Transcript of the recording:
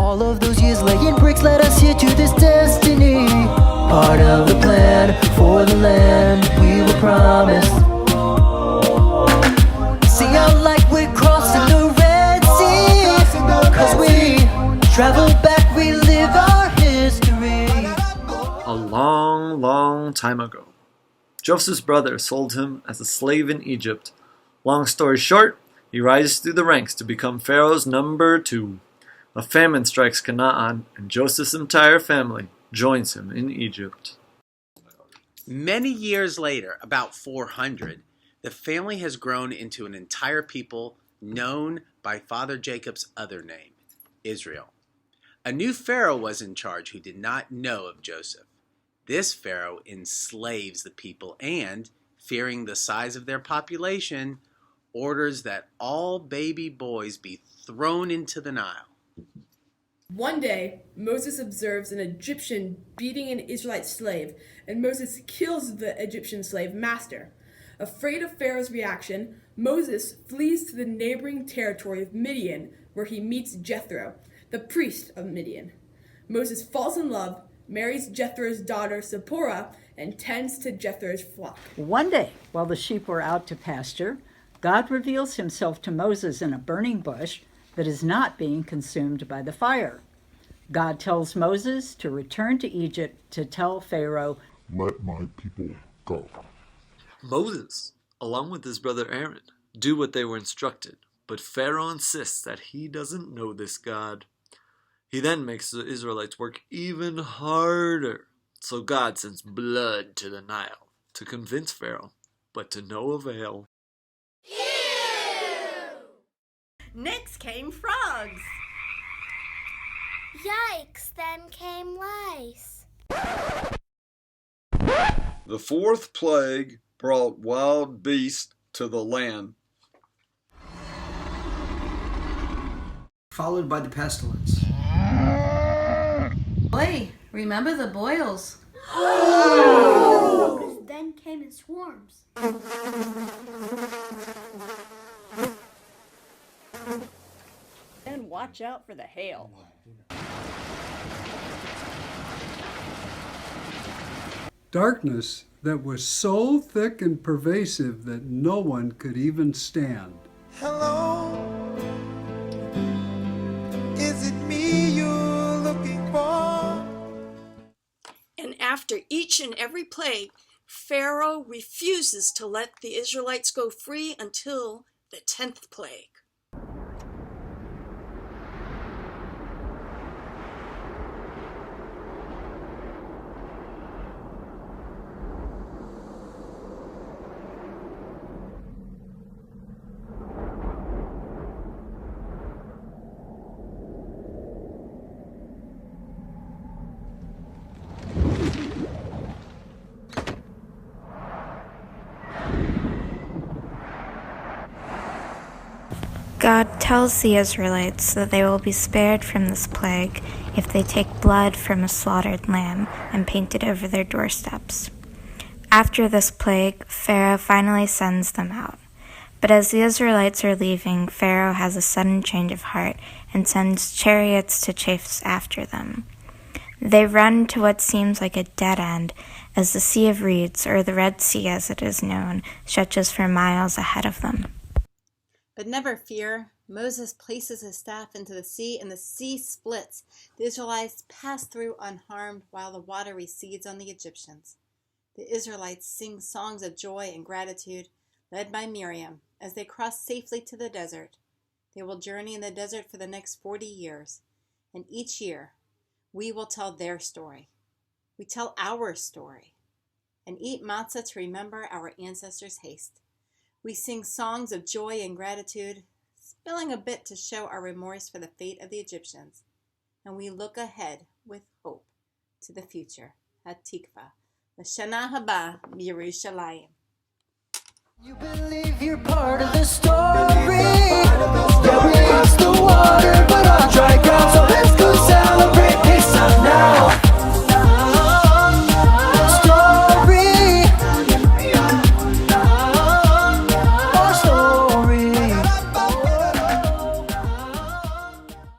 All of those years laying bricks led us here to this destiny. Part of the plan for the land we were promised. Sing out like we're crossing the Red Sea, 'cause we travel back, we live our history. A long, long time ago, Joseph's brother sold him as a slave in Egypt. Long story short, he rises through the ranks to become Pharaoh's number 2. A famine strikes Canaan, and Joseph's entire family joins him in Egypt. Many years later, about 400, the family has grown into an entire people known by Father Jacob's other name, Israel. A new Pharaoh was in charge who did not know of Joseph. This Pharaoh enslaves the people and, fearing the size of their population, orders that all baby boys be thrown into the Nile. One day, Moses observes an Egyptian beating an Israelite slave, and Moses kills the Egyptian slave master. Afraid of Pharaoh's reaction, Moses flees to the neighboring territory of Midian, where he meets Jethro, the priest of Midian. Moses falls in love, marries Jethro's daughter Zipporah, and tends to Jethro's flock. One day, while the sheep were out to pasture, God reveals himself to Moses in a burning bush that is not being consumed by the fire. God tells Moses to return to Egypt to tell Pharaoh, "Let my people go." Moses, along with his brother Aaron, do what they were instructed, but Pharaoh insists that he doesn't know this God. He then makes the Israelites work even harder, so God sends blood to the Nile to convince Pharaoh, but to no avail. Next came frogs. Yikes, then came lice. The 4th plague brought wild beasts to the land, followed by the pestilence. Boy, remember the boils. Locusts then came in swarms. and watch out for the hail. Darkness that was so thick and pervasive that no one could even stand. Hello, is it me you're looking for? And after each and every plague, Pharaoh refuses to let the Israelites go free until the 10th plague. God tells the Israelites that they will be spared from this plague if they take blood from a slaughtered lamb and paint it over their doorsteps. After this plague, Pharaoh finally sends them out. But as the Israelites are leaving, Pharaoh has a sudden change of heart and sends chariots to chase after them. They run to what seems like a dead end as the Sea of Reeds, or the Red Sea as it is known, stretches for miles ahead of them. But never fear, Moses places his staff into the sea, and the sea splits. The Israelites pass through unharmed, while the water recedes on the Egyptians. The Israelites sing songs of joy and gratitude, led by Miriam, as they cross safely to the desert. They will journey in the desert for the next 40 years, and each year we will tell their story. We tell our story, and eat matzah to remember our ancestors' haste. We sing songs of joy and gratitude, spilling a bit to show our remorse for the fate of the Egyptians. And we look ahead with hope to the future. Hatikva, L'Shana Haba B'Yerushalayim. You believe you're part of the story. Yeah, we crossed the water.